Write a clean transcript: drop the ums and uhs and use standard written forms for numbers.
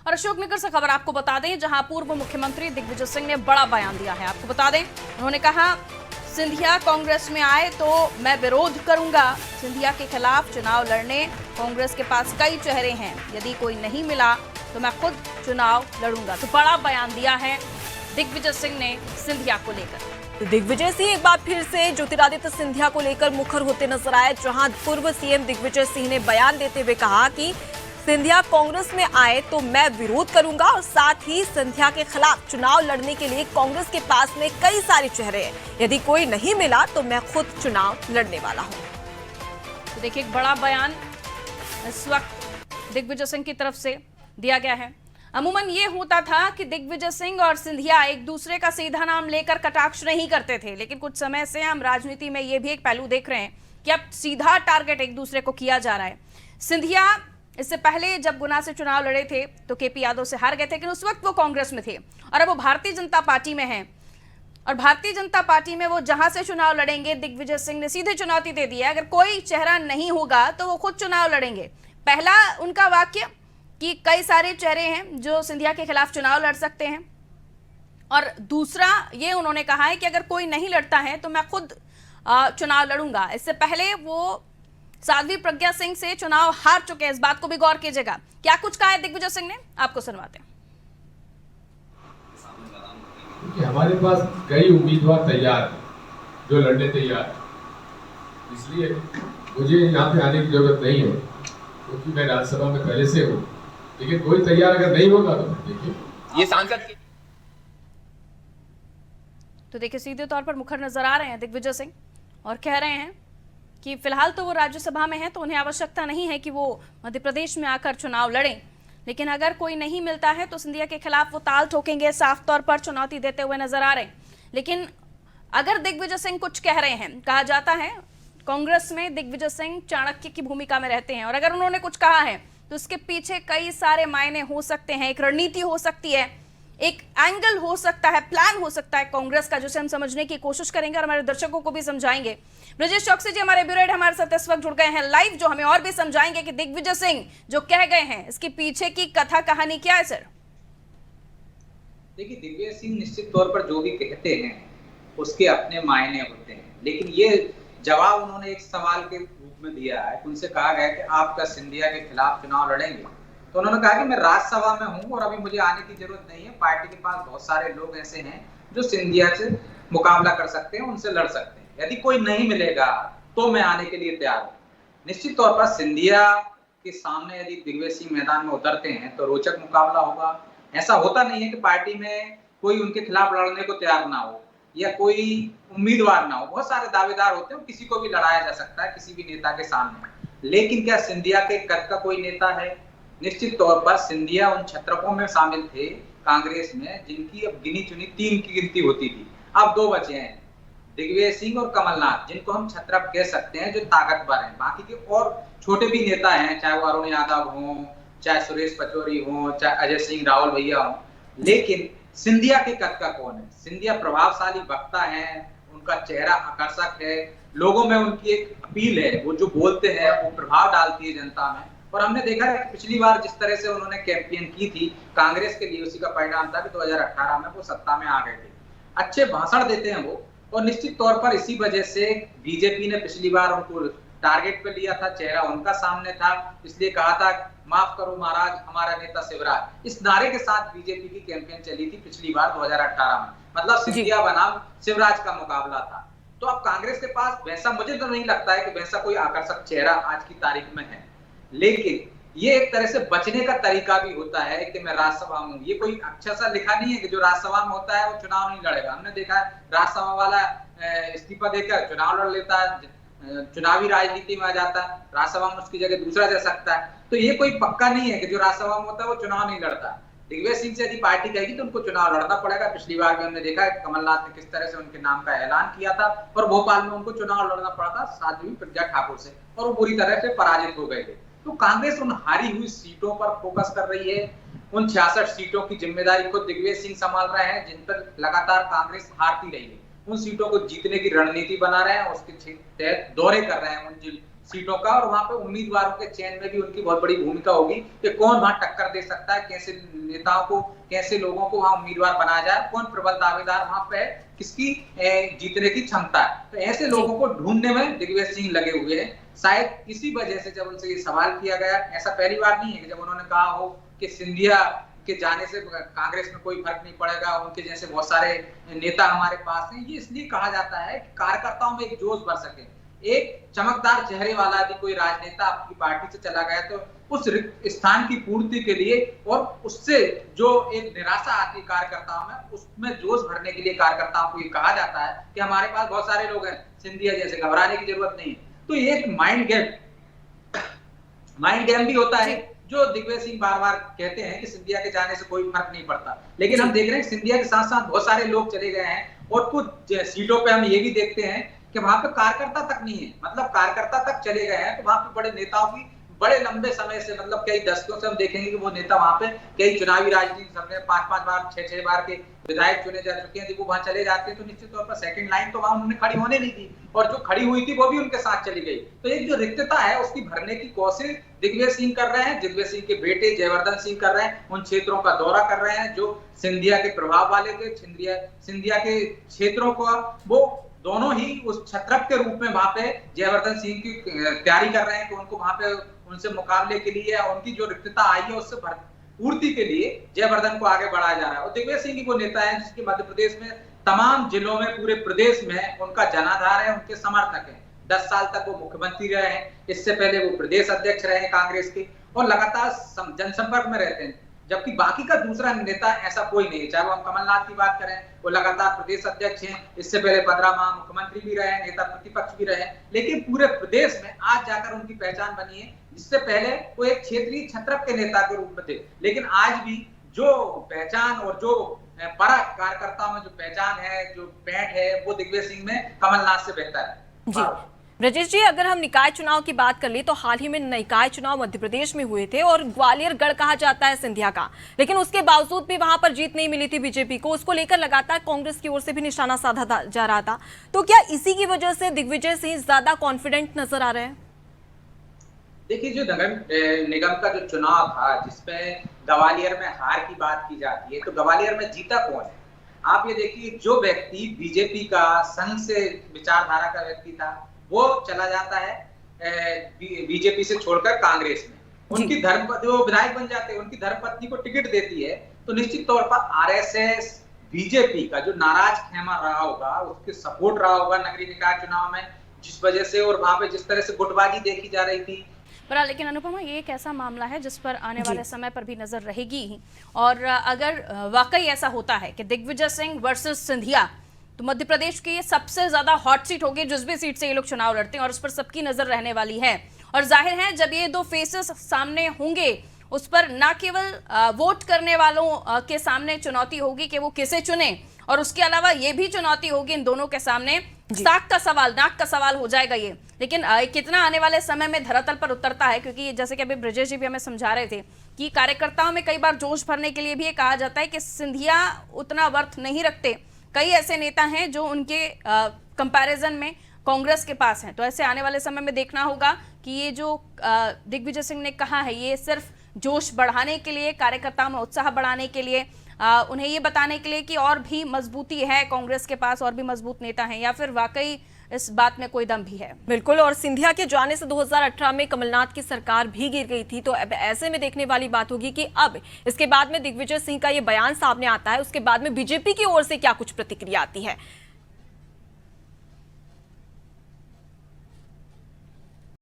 और अशोकनगर से खबर आपको बता दें, जहां पूर्व मुख्यमंत्री दिग्विजय सिंह ने बड़ा बयान दिया है। आपको बता दें, उन्होंने कहा सिंधिया कांग्रेस में आए तो मैं विरोध करूंगा। सिंधिया के खिलाफ चुनाव लड़ने कांग्रेस के पास कई चेहरे हैं, यदि कोई नहीं मिला तो मैं खुद चुनाव लड़ूंगा। तो बड़ा बयान दिया है दिग्विजय सिंह ने सिंधिया को लेकर। तो दिग्विजय सिंह एक बार फिर से ज्योतिरादित्य सिंधिया को लेकर मुखर होते नजर आए, जहां पूर्व सीएम दिग्विजय सिंह ने बयान देते हुए कहा कि सिंधिया कांग्रेस में आए तो मैं विरोध करूंगा और साथ ही सिंधिया के खिलाफ चुनाव लड़ने के लिए कांग्रेस के पास में कई सारे चेहरे हैं, यदि कोई नहीं मिला तो मैं खुद चुनाव लड़ने वाला हूं। तो देखिए, एक बड़ा बयान इस वक्त दिग्विजय सिंह की तरफ से दिया गया है। अमूमन ये होता था कि दिग्विजय सिंह और सिंधिया एक दूसरे का सीधा नाम लेकर कटाक्ष नहीं करते थे, लेकिन कुछ समय से हम राजनीति में ये भी एक पहलू देख रहे हैं कि अब सीधा टारगेट एक दूसरे को किया जा रहा है। सिंधिया इससे पहले जब गुना से चुनाव लड़े थे तो केपी यादव से हार गए थे, लेकिन उस वक्त वो कांग्रेस में थे और अब वो भारतीय जनता पार्टी में हैं। और भारतीय जनता पार्टी में वो जहां से चुनाव लड़ेंगे, दिग्विजय सिंह ने सीधे चुनौती दे दी है, अगर कोई चेहरा नहीं होगा तो वो खुद चुनाव लड़ेंगे। पहला उनका वाक्य कि कई सारे चेहरे हैं जो सिंधिया के खिलाफ चुनाव लड़ सकते हैं, और दूसरा ये उन्होंने कहा है कि अगर कोई नहीं लड़ता है तो मैं खुद चुनाव लड़ूंगा। इससे पहले वो साध्वी प्रज्ञा सिंह से चुनाव हार चुके हैं, इस बात को भी गौर कीजिएगा। क्या कुछ कहा है दिग्विजय सिंह ने, आपको सुनवाते हैं। हमारे पास कई उम्मीदवार तैयार हैं जो लड़ने तैयार हैं, इसलिए मुझे यहाँ पे आने की जरूरत नहीं है, क्योंकि मैं राज्यसभा में पहले से हूँ। लेकिन कोई तैयार अगर नहीं होगा तो देखिए ये सांसद तो देखिए, सीधे तौर पर मुखर नजर आ रहे हैं दिग्विजय सिंह और कह रहे हैं कि फिलहाल तो वो राज्यसभा में है तो उन्हें आवश्यकता नहीं है कि वो मध्य प्रदेश में आकर चुनाव लड़ें, लेकिन अगर कोई नहीं मिलता है तो सिंधिया के खिलाफ वो ताल ठोकेंगे, साफ तौर पर चुनौती देते हुए नजर आ रहे हैं। लेकिन अगर दिग्विजय सिंह कुछ कह रहे हैं, कहा जाता है कांग्रेस में दिग्विजय सिंह चाणक्य की भूमिका में रहते हैं, और अगर उन्होंने कुछ कहा है तो उसके पीछे कई सारे मायने हो सकते हैं, एक रणनीति हो सकती है, एक एंगल हो सकता है, प्लान हो सकता है कांग्रेस का, जिसे हम समझने की कोशिश करेंगे और हमारे दर्शकों को भी समझाएंगे। ब्रजेश चौकसी जी हमारे ब्यूरो हेड हमारे साथ इस वक्त जुड़ गए हैं लाइव, जो हमें और भी समझाएंगे कि दिग्विजय सिंह जो कह गए हैं इसके पीछे की कथा कहानी क्या है। सर देखिए, दिग्विजय सिंह निश्चित तौर पर जो भी कहते हैं उसके अपने मायने होते हैं, लेकिन ये जवाब उन्होंने एक सवाल के रूप में दिया है। उनसे कहा गया कि आप क्या सिंधिया के खिलाफ चुनाव लड़ेंगे, तो उन्होंने कहा कि मैं राज्यसभा में हूं और अभी मुझे आने की जरूरत नहीं है, पार्टी के पास बहुत सारे लोग ऐसे हैं जो सिंधिया से मुकाबला कर सकते हैं, उनसे लड़ सकते हैं, यदि कोई नहीं मिलेगा तो मैं आने के लिए तैयार हूं। निश्चित तौर पर सिंधिया के सामने यदि दिग्विजय सिंह मैदान में उतरते हैं तो रोचक मुकाबला होगा। ऐसा होता नहीं है कि पार्टी में कोई उनके खिलाफ लड़ने को तैयार ना हो या कोई उम्मीदवार ना हो, बहुत सारे दावेदार होते हैं, किसी को भी लड़ाया जा सकता है किसी भी नेता के सामने। लेकिन क्या सिंधिया के कद का कोई नेता है? निश्चित तौर पर सिंधिया उन छत्रकों में शामिल थे कांग्रेस में जिनकी अब गिनी चुनी 3 की गिनती होती थी, अब 2 बचे हैं, दिग्विजय सिंह और कमलनाथ, जिनको हम छत्रप कह सकते हैं, जो ताकतवर हैं। बाकी के और छोटे भी नेता हैं, चाहे वो अरुण यादव हो, चाहे सुरेश पचौरी हो, चाहे अजय सिंह रावल भैया हो, लेकिन सिंधिया के कद का कौन है? सिंधिया प्रभावशाली वक्ता है, उनका चेहरा आकर्षक है, लोगों में उनकी एक अपील है, वो जो बोलते हैं वो प्रभाव डालती है जनता में। और हमने देखा है कि पिछली बार जिस तरह से उन्होंने कैंपेन की थी कांग्रेस के लिए, उसी का परिणाम था कि 2018 में वो सत्ता में आ गए थे। अच्छे भाषण देते हैं वो, और निश्चित तौर पर इसी वजह से बीजेपी ने पिछली बार उनको टारगेट पे लिया था, चेहरा उनका सामने था, इसलिए कहा था माफ करो महाराज हमारा नेता शिवराज। इस नारे के साथ बीजेपी की कैंपेन चली थी पिछली बार 2018 में, मतलब सिंधिया बनाम शिवराज का मुकाबला था। तो अब कांग्रेस के पास वैसा, मुझे तो नहीं लगता है कि वैसा कोई आकर्षक चेहरा आज की तारीख में है, लेकिन ये एक तरह से बचने का तरीका भी होता है कि मैं राज्यसभा में हूं। ये कोई अच्छा सा लिखा नहीं है कि जो राज्यसभा में होता है वो चुनाव नहीं लड़ेगा। हमने देखा है राज्यसभा वाला इस्तीफा देकर चुनाव लड़ लेता है, चुनावी राजनीति में आ जाता है, राज्यसभा में उसकी जगह दूसरा जा सकता है। तो ये कोई पक्का नहीं है कि जो राज्यसभा में होता है वो चुनाव नहीं लड़ता। दिग्विजय सिंह से यदि पार्टी कहेगी तो उनको चुनाव लड़ना पड़ेगा। पिछली बार भी हमने देखा है कमलनाथ ने किस तरह से उनके नाम का ऐलान किया था और भोपाल में उनको चुनाव लड़ना पड़ा था साध्वी प्रज्ञा ठाकुर से, और वो बुरी तरह से पराजित हो गए थे। तो कांग्रेस उन हारी हुई सीटों पर फोकस कर रही है। उन 66 सीटों की जिम्मेदारी खुद दिग्विजय सिंह संभाल रहे हैं, जिन पर लगातार कांग्रेस हारती रही है। उन सीटों को जीतने की रणनीति बना रहे हैं, उसके तहत दौरे कर रहे हैं उन सीटों का, और वहां पे उम्मीदवारों के चयन में भी उनकी बहुत बड़ी भूमिका होगी कि कौन वहां टक्कर दे सकता है, कैसे नेताओं को, कैसे लोगों को वहां उम्मीदवार बनाया जाए, कौन प्रबल दावेदार वहां पे है, किसकी जीतने की क्षमता है। तो ऐसे लोगों को ढूंढने में दिग्विजय सिंह लगे हुए हैं। शायद इसी वजह से जब उनसे ये सवाल किया गया, ऐसा पहली बार नहीं है कि जब उन्होंने कहा हो कि सिंधिया के जाने से कांग्रेस में कोई फर्क नहीं पड़ेगा, उनके जैसे बहुत सारे नेता हमारे पास हैं। ये इसलिए कहा जाता है कि कार्यकर्ताओं में एक जोश भर सके। एक चमकदार चेहरे वाला यदि कोई राजनेता आपकी पार्टी से चला गया तो उस स्थान की पूर्ति के लिए और उससे जो एक निराशा आती है कार्यकर्ताओं में, उसमें जोश भरने के लिए कार्यकर्ताओं को ये कहा जाता है कि हमारे पास बहुत सारे लोग हैं, सिंधिया जैसे, घबराने की जरूरत नहीं है। तो ये एक माइंड गेम भी होता है जो दिग्विजय सिंह बार बार कहते हैं कि सिंधिया के जाने से कोई फर्क नहीं पड़ता। लेकिन हम देख रहे हैं सिंधिया के साथ साथ बहुत सारे लोग चले गए हैं, और कुछ सीटों पे हम ये भी देखते हैं कि वहां पे कार्यकर्ता तक नहीं है, मतलब कार्यकर्ता तक चले गए हैं। तो वहां पे बड़े नेताओं की बड़े लंबे समय से, मतलब कई दशकों से हम देखेंगे कि वो नेता वहां पे कई चुनावी राजनीति सबने 5-5 बार 6-6 बार के विधायक चुने जा चुके हैं। यदि वो वहां चले जाते हैं तो निश्चित तौर पर सेकंड लाइन तो वहां उन्होंने खड़ी होने नहीं दी, और जो खड़ी हुई थी वो भी उनके साथ चली गई। तो एक जो रिक्तता है उसकी भरने की कोशिश दिग्विजय सिंह कर रहे हैं। दिग्विजय सिंह के बेटे जयवर्धन सिंह कर रहे हैं, उन क्षेत्रों का दौरा कर रहे हैं जो सिंधिया के प्रभाव वाले थे। सिंधिया के क्षेत्रों को वो दोनों ही उस छत्रप के रूप में वहां पे जयवर्धन सिंह की तैयारी कर रहे हैं कि उनको वहां पे उनसे मुकाबले के लिए, उनकी जो रिक्तता आई है उससे पूर्ति के लिए जयवर्धन को आगे बढ़ाया जा रहा है। और दिग्विजय सिंह ही वो नेता है जिसके मध्य प्रदेश में तमाम जिलों में, पूरे प्रदेश में उनका जनाधार है, उनके समर्थक है। 10 साल तक वो मुख्यमंत्री रहे हैं, इससे पहले वो प्रदेश अध्यक्ष रहे हैं कांग्रेस के, और लगातार जनसंपर्क में रहते हैं। जबकि बाकी का दूसरा नेता ऐसा कोई नहीं है। चाहे वो हम कमलनाथ की बात करें, वो लगातार प्रदेश अध्यक्ष हैं, इससे पहले 15 माह मुख्यमंत्री भी रहे, नेता प्रतिपक्ष भी रहे, लेकिन पूरे प्रदेश में आज जाकर उनकी पहचान बनी है। जिससे पहले वो एक क्षेत्रीय छत्रप के नेता के रूप में थे, लेकिन आज भी जो पहचान और जो परख कार्यकर्ताओं में जो पहचान है, जो पैठ है, वो दिग्विजय सिंह में कमलनाथ से बेहतर है। जी ब्रजेश जी, अगर हम निकाय चुनाव की बात कर ले तो हाल ही में निकाय चुनाव मध्य प्रदेश में हुए थे और ग्वालियर गढ़ कहा जाता है सिंधिया का, लेकिन उसके बावजूद भी वहां पर जीत नहीं मिली थी बीजेपी को। उसको लेकर लगातार कांग्रेस की ओर से भी निशाना साधा जा रहा था। तो क्या इसी की वजह से दिग्विजय सिंह ज्यादा कॉन्फिडेंट नजर आ रहे हैं? देखिए, जो नगर निगम का जो चुनाव था जिसमें ग्वालियर में हार की बात की जाती है, तो ग्वालियर में जीता कौन है? आप ये देखिए, जो व्यक्ति बीजेपी का संघ से विचारधारा का व्यक्ति था वो चला जाता है बीजेपी से छोड़कर कांग्रेस में, उनकी जो विधायक बन जाते हैं, उनकी धर्मपत्नी को टिकट देती है, तो निश्चित तौर पर आरएसएस बीजेपी का जो नाराज खेमा रहा होगा, उसके सपोर्ट रहा होगा नगरीय निकाय चुनाव में, जिस वजह से और वहां पे जिस तरह से गुटबाजी देखी जा रही थी। पर लेकिन अनुपमा, ये एक ऐसा मामला है जिस पर आने वाले समय पर भी नजर रहेगी ही, और अगर वाकई ऐसा होता है कि दिग्विजय सिंह वर्सेस सिंधिया, तो मध्य प्रदेश की ये सबसे ज्यादा हॉट सीट होगी जिस भी सीट से ये लोग चुनाव लड़ते हैं, और उस पर सबकी नजर रहने वाली है। और जाहिर है जब ये दो फेसेस सामने होंगे, उस पर ना केवल वोट करने वालों के सामने चुनौती होगी कि वो किसे चुने, और उसके अलावा ये भी चुनौती होगी इन दोनों के सामने, साख का सवाल, नाक का सवाल हो जाएगा ये। लेकिन कितना आने वाले समय में धरातल पर उतरता है, क्योंकि जैसे कि अभी ब्रजेश जी भी हमें समझा रहे थे कि कार्यकर्ताओं में कई बार जोश भरने के लिए भी ये कहा जाता है कि सिंधिया उतना वर्थ नहीं रखते। कई ऐसे नेता हैं जो उनके कंपैरिजन में कांग्रेस के पास हैं। तो ऐसे आने वाले समय में देखना होगा कि ये जो दिग्विजय सिंह ने कहा है, ये सिर्फ जोश बढ़ाने के लिए, कार्यकर्ताओं में उत्साह बढ़ाने के लिए, उन्हें ये बताने के लिए कि और भी मजबूती है कांग्रेस के पास, और भी मजबूत नेता हैं, या फिर वाकई इस बात में कोई दम भी है? बिल्कुल, और सिंधिया के जाने से 2018 में कमलनाथ की सरकार भी गिर गई थी। तो अब ऐसे में देखने वाली बात होगी कि अब इसके बाद में दिग्विजय सिंह का ये बयान सामने आता है, उसके बाद में बीजेपी की ओर से क्या कुछ प्रतिक्रिया आती है।